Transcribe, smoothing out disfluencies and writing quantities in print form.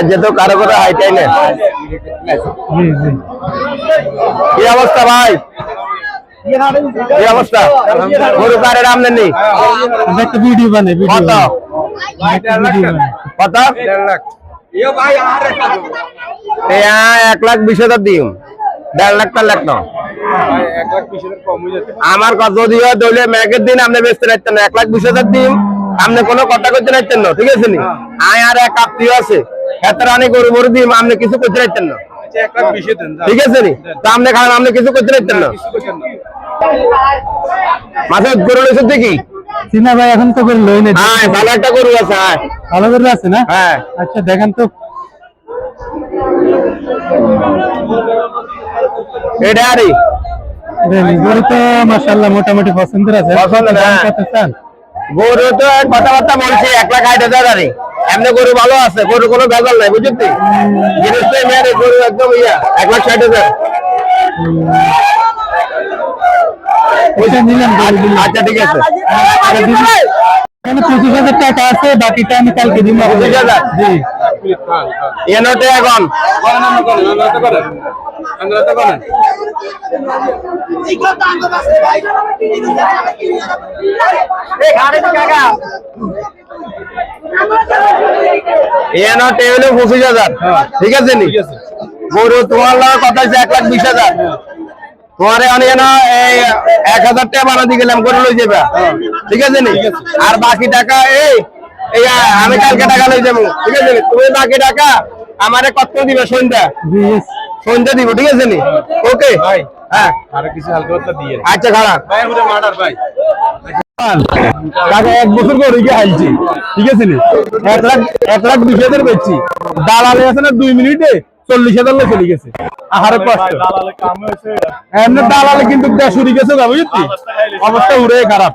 যেহেতু কারো করে হাইটাই নেই। কি অবস্থা ভাই? কি অবস্থা? গরু কারের আমদানি একটা ভিডিও বানাই কত কত? 1,20,000 দিম। 1.5 লাখ 4 লাখ না আমার কত দিয়ে দলে ম্যাগের দিন আপনি বেচতে পারতেন না। 1,20,000 দিম আপনি কোনো কথা করতে পারতেন না, ঠিক আছে নি? আয় আর এক আত্মীয় আছে এত রানি গরু গরু দিম আপনি কিছু করতে পারতেন না, ঠিক আছে নি? তা আপনি খান আপনি কিছু করতে পারতেন না। মাঝে গরু লইছে দেখি চিনা ভাই এখন তো করে লই নাই। হ্যাঁ ভালো একটা গরু আছে। হ্যাঁ ভালো করে আছে না? হ্যাঁ আচ্ছা দেখেন তো এটা আরে গরু তো মাশাআল্লাহ মোটামুটি পছন্দের আছে। পছন্দ না? কত চান? গরু তো কথাবার্তা বলছি 1,60,000 আরে এমনি গরু ভালো আছে, গরু কোনো ভেজাল নাই বুঝলি? জিনিসটাই মেরে গরু একদম 1,60,000 ওইটা নিলাম। আচ্ছা ঠিক আছে। এখানে 25,000 টাকা আছে, বাকিটা আমি কালকে দিব। 25,000 জি এনতে এখন এনতে হলো 25,000, ঠিক আছে নি? গরু তোমার কথা হচ্ছে 1,20,000 তোমারে আমি না 1,000 টাকা বানাতে গেলাম গরু লই যাবে, ঠিক আছে নি? আর বাকি টাকা এই আমি কালকে টাকা লই যাবো, ঠিক আছে নি? তুমি বাকি টাকা আমারে কত দিবে সন্ধ্যা সন্ধ্যা দিব, ঠিক আছে নি? ওকে ভাই। হ্যাঁ আর কিছু হালকা পাতলা দিয়ে। আচ্ছা খারাপ ভাই পুরো মার্ডার ভাই। টাকা 1 বছর করে গিয়ে হাইছি, ঠিক আছে নি? 1,20,000 বেচছি। দালালে আছে না 2 মিনিটে 40,000 লো চলে গেছে। আহারে কষ্ট দালালে কাম হয়েছে। এমনি দালালে কিন্তু দেশ উড়ে গেছে, বুঝলি? অবস্থা উড়ে খারাপ।